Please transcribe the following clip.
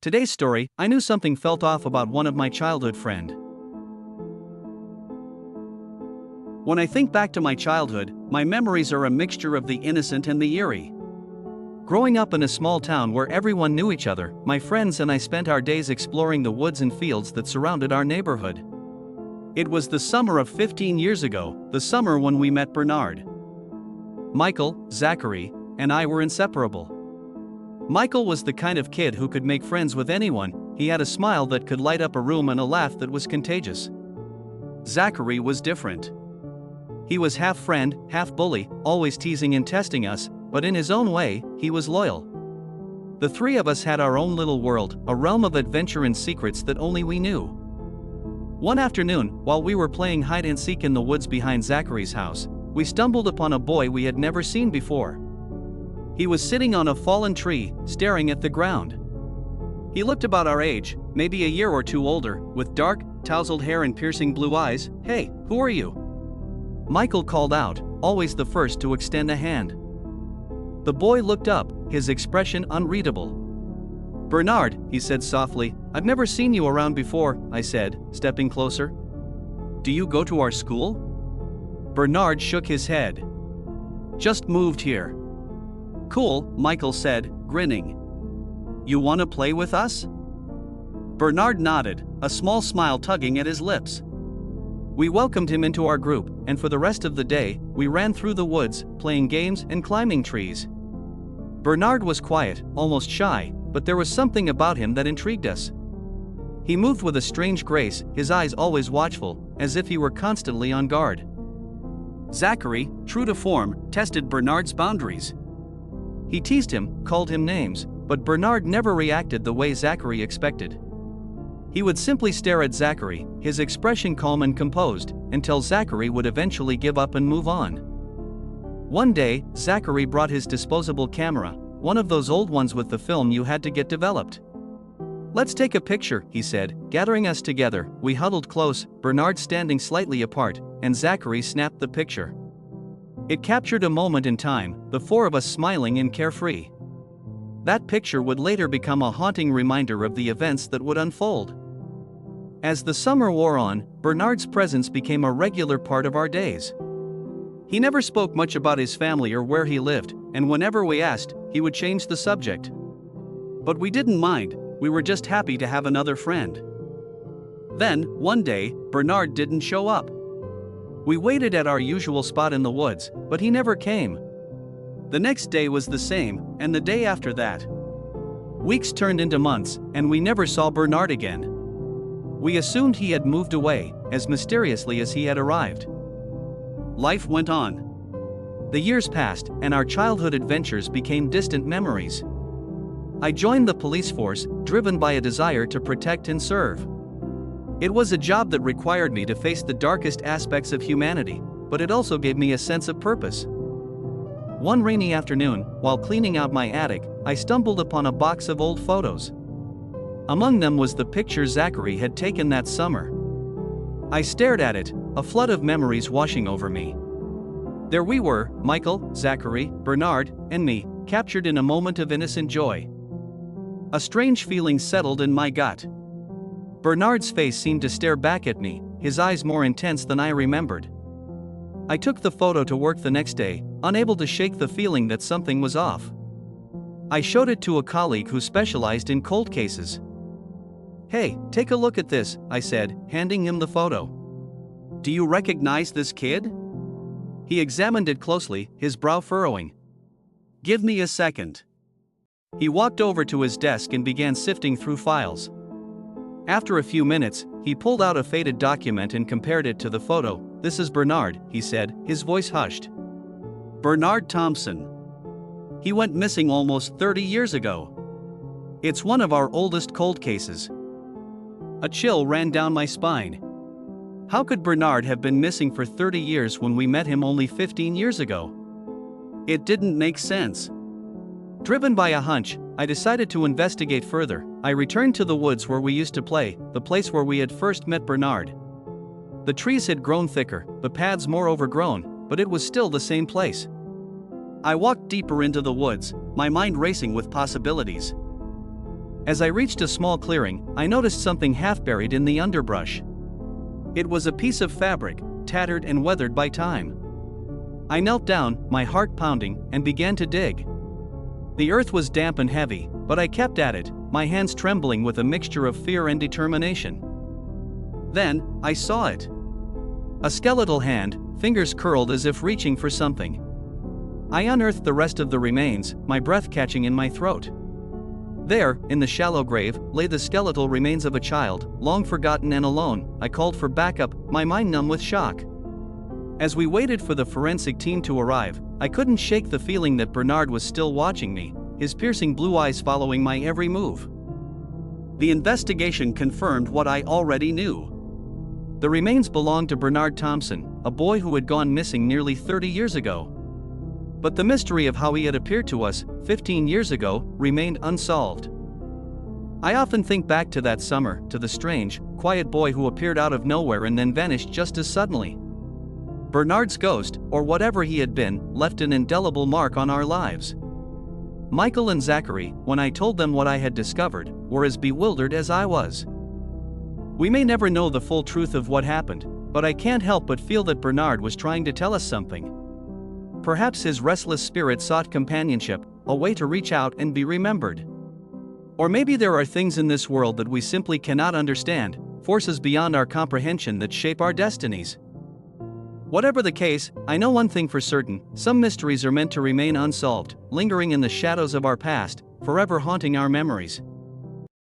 Today's story, I knew something felt off about one of my childhood friend. When I think back to my childhood, my memories are a mixture of the innocent and the eerie. Growing up in a small town where everyone knew each other, my friends and I spent our days exploring the woods and fields that surrounded our neighborhood. It was the summer of 15 years ago, the summer when we met Bernard. Michael, Zachary, and I were inseparable. Michael was the kind of kid who could make friends with anyone. He had a smile that could light up a room and a laugh that was contagious. Zachary was different. He was half friend, half bully, always teasing and testing us, but in his own way, he was loyal. The three of us had our own little world, a realm of adventure and secrets that only we knew. One afternoon, while we were playing hide and seek in the woods behind Zachary's house, we stumbled upon a boy we had never seen before. He was sitting on a fallen tree, staring at the ground. He looked about our age, maybe a year or two older, with dark, tousled hair and piercing blue eyes. "Hey, who are you?" Michael called out, always the first to extend a hand. The boy looked up, his expression unreadable. "Bernard," he said softly. "I've never seen you around before," I said, stepping closer. "Do you go to our school?" Bernard shook his head. "Just moved here." "Cool," Michael said, grinning. "You want to play with us?" Bernard nodded, a small smile tugging at his lips. We welcomed him into our group, and for the rest of the day, we ran through the woods, playing games and climbing trees. Bernard was quiet, almost shy, but there was something about him that intrigued us. He moved with a strange grace, his eyes always watchful, as if he were constantly on guard. Zachary, true to form, tested Bernard's boundaries. He teased him, called him names, but Bernard never reacted the way Zachary expected. He would simply stare at Zachary, his expression calm and composed, until Zachary would eventually give up and move on. One day, Zachary brought his disposable camera, one of those old ones with the film you had to get developed. "Let's take a picture," he said, gathering us together. We huddled close, Bernard standing slightly apart, and Zachary snapped the picture. It captured a moment in time, the four of us smiling and carefree. That picture would later become a haunting reminder of the events that would unfold. As the summer wore on, Bernard's presence became a regular part of our days. He never spoke much about his family or where he lived, and whenever we asked, he would change the subject. But we didn't mind, we were just happy to have another friend. Then, one day, Bernard didn't show up. We waited at our usual spot in the woods, but he never came. The next day was the same, and the day after that. Weeks turned into months, and we never saw Bernard again. We assumed he had moved away, as mysteriously as he had arrived. Life went on. The years passed, and our childhood adventures became distant memories. I joined the police force, driven by a desire to protect and serve. It was a job that required me to face the darkest aspects of humanity, but it also gave me a sense of purpose. One rainy afternoon, while cleaning out my attic, I stumbled upon a box of old photos. Among them was the picture Zachary had taken that summer. I stared at it, a flood of memories washing over me. There we were, Michael, Zachary, Bernard, and me, captured in a moment of innocent joy. A strange feeling settled in my gut. Bernard's face seemed to stare back at me, his eyes more intense than I remembered. I took the photo to work the next day, unable to shake the feeling that something was off. I showed it to a colleague who specialized in cold cases. "Hey, take a look at this," I said, handing him the photo. "Do you recognize this kid?" He examined it closely, his brow furrowing. "Give me a second." He walked over to his desk and began sifting through files. After a few minutes, he pulled out a faded document and compared it to the photo. "This is Bernard," he said, his voice hushed. "Bernard Thompson. He went missing almost 30 years ago. It's one of our oldest cold cases." A chill ran down my spine. How could Bernard have been missing for 30 years when we met him only 15 years ago? It didn't make sense. Driven by a hunch, I decided to investigate further. I returned to the woods where we used to play, the place where we had first met Bernard. The trees had grown thicker, the paths more overgrown, but it was still the same place. I walked deeper into the woods, my mind racing with possibilities. As I reached a small clearing, I noticed something half buried in the underbrush. It was a piece of fabric, tattered and weathered by time. I knelt down, my heart pounding, and began to dig. The earth was damp and heavy, but I kept at it, my hands trembling with a mixture of fear and determination. Then, I saw it. A skeletal hand, fingers curled as if reaching for something. I unearthed the rest of the remains, my breath catching in my throat. There, in the shallow grave, lay the skeletal remains of a child, long forgotten and alone. I called for backup, my mind numb with shock. As we waited for the forensic team to arrive, I couldn't shake the feeling that Bernard was still watching me, his piercing blue eyes following my every move. The investigation confirmed what I already knew. The remains belonged to Bernard Thompson, a boy who had gone missing nearly 30 years ago. But the mystery of how he had appeared to us, 15 years ago, remained unsolved. I often think back to that summer, to the strange, quiet boy who appeared out of nowhere and then vanished just as suddenly. Bernard's ghost, or whatever he had been, left an indelible mark on our lives. Michael and Zachary, when I told them what I had discovered, were as bewildered as I was. We may never know the full truth of what happened, but I can't help but feel that Bernard was trying to tell us something. Perhaps his restless spirit sought companionship, a way to reach out and be remembered. Or maybe there are things in this world that we simply cannot understand, forces beyond our comprehension that shape our destinies. Whatever the case, I know one thing for certain: some mysteries are meant to remain unsolved, lingering in the shadows of our past, forever haunting our memories.